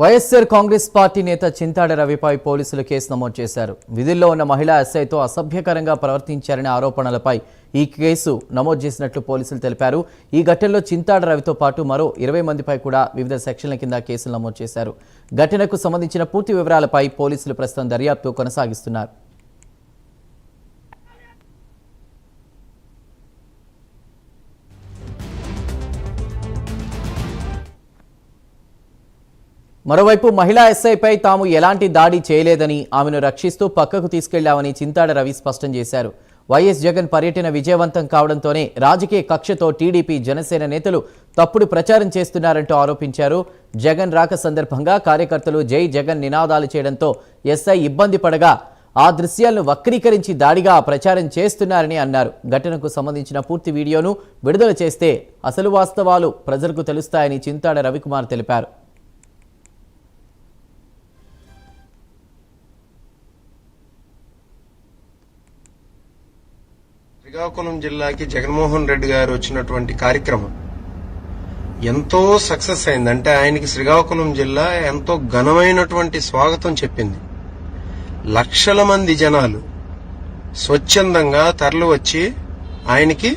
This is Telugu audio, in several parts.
వైఎస్ఆర్ కాంగ్రెస్ పార్టీ నేత చింతాడ రవిపై పోలీసులు కేసు నమోదు చేశారు. విధుల్లో ఉన్న మహిళా ఎస్ఐతో అసభ్యకరంగా ప్రవర్తించారనే ఆరోపణలపై ఈ కేసు నమోదు చేసినట్లు పోలీసులు తెలిపారు. ఈ ఘటనలో చింతాడ రవితో పాటు మరో 20 మందిపై కూడా వివిధ సెక్షన్ల కింద కేసులు నమోదు చేశారు. ఘటనకు సంబంధించిన పూర్తి వివరాలపై పోలీసులు ప్రస్తుతం దర్యాప్తు కొనసాగిస్తున్నారు. మరోవైపు మహిళా ఎస్ఐపై తాము ఎలాంటి దాడి చేయలేదని, ఆమెను రక్షిస్తూ పక్కకు తీసుకెళ్లామని చింతాడ రవి స్పష్టం చేశారు. వైఎస్ జగన్ పర్యటన విజయవంతం కావడంతోనే రాజకీయ కక్షతో టీడీపీ జనసేన నేతలు తప్పుడు ప్రచారం చేస్తున్నారంటూ ఆరోపించారు. జగన్ రాక సందర్భంగా కార్యకర్తలు జై జగన్ నినాదాలు చేయడంతో ఎస్ఐ ఇబ్బంది పడగా ఆ దృశ్యాలను వక్రీకరించి దాడిగా ప్రచారం చేస్తున్నారని అన్నారు. ఘటనకు సంబంధించిన పూర్తి వీడియోను విడుదల చేస్తే అసలు వాస్తవాలు ప్రజలకు తెలుస్తాయని చింతాడ రవికుమార్ తెలిపారు. శ్రీకాకుళం జిల్లాకి జగన్మోహన్ రెడ్డి గారు వచ్చినటువంటి కార్యక్రమం ఎంతో సక్సెస్ అయింది. అంటే ఆయనకి శ్రీకాకుళం జిల్లా ఎంతో ఘనమైనటువంటి స్వాగతం చెప్పింది. లక్షల మంది జనాలు స్వచ్ఛందంగా తరలి వచ్చి ఆయనకి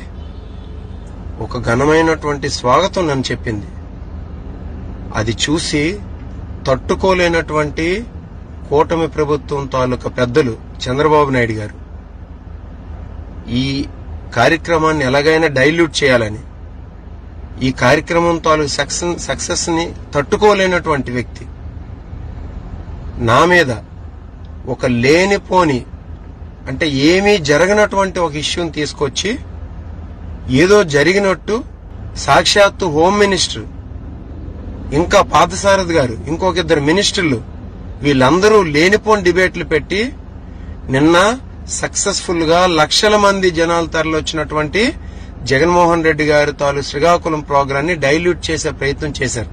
ఒక ఘనమైనటువంటి స్వాగతం నన్ను చెప్పింది. అది చూసి తట్టుకోలేనటువంటి కూటమి ప్రభుత్వం తాలూకా పెద్దలు చంద్రబాబు నాయుడు గారు ఈ కార్యక్రమాన్ని ఎలాగైనా డైల్యూట్ చేయాలని, ఈ కార్యక్రమం తాలూకు సక్సెస్ ని తట్టుకోలేనటువంటి వ్యక్తి నా మీద ఒక లేనిపోని, అంటే ఏమీ జరగనటువంటి ఒక ఇష్యూని తీసుకొచ్చి ఏదో జరిగినట్టు సాక్షాత్తు హోమ్ మినిస్టర్, ఇంకా పార్థసారథి గారు, ఇంకొక 2 మినిస్టర్లు వీళ్ళందరూ లేనిపోని డిబేట్లు పెట్టి నిన్న సక్సెస్ఫుల్ గా లక్షల మంది జనాలు తరలివచ్చినటువంటి జగన్మోహన్ రెడ్డి గారి తాలూ శ్రీకాకుళం ప్రోగ్రామ్ ని డైల్యూట్ చేసే ప్రయత్నం చేశారు.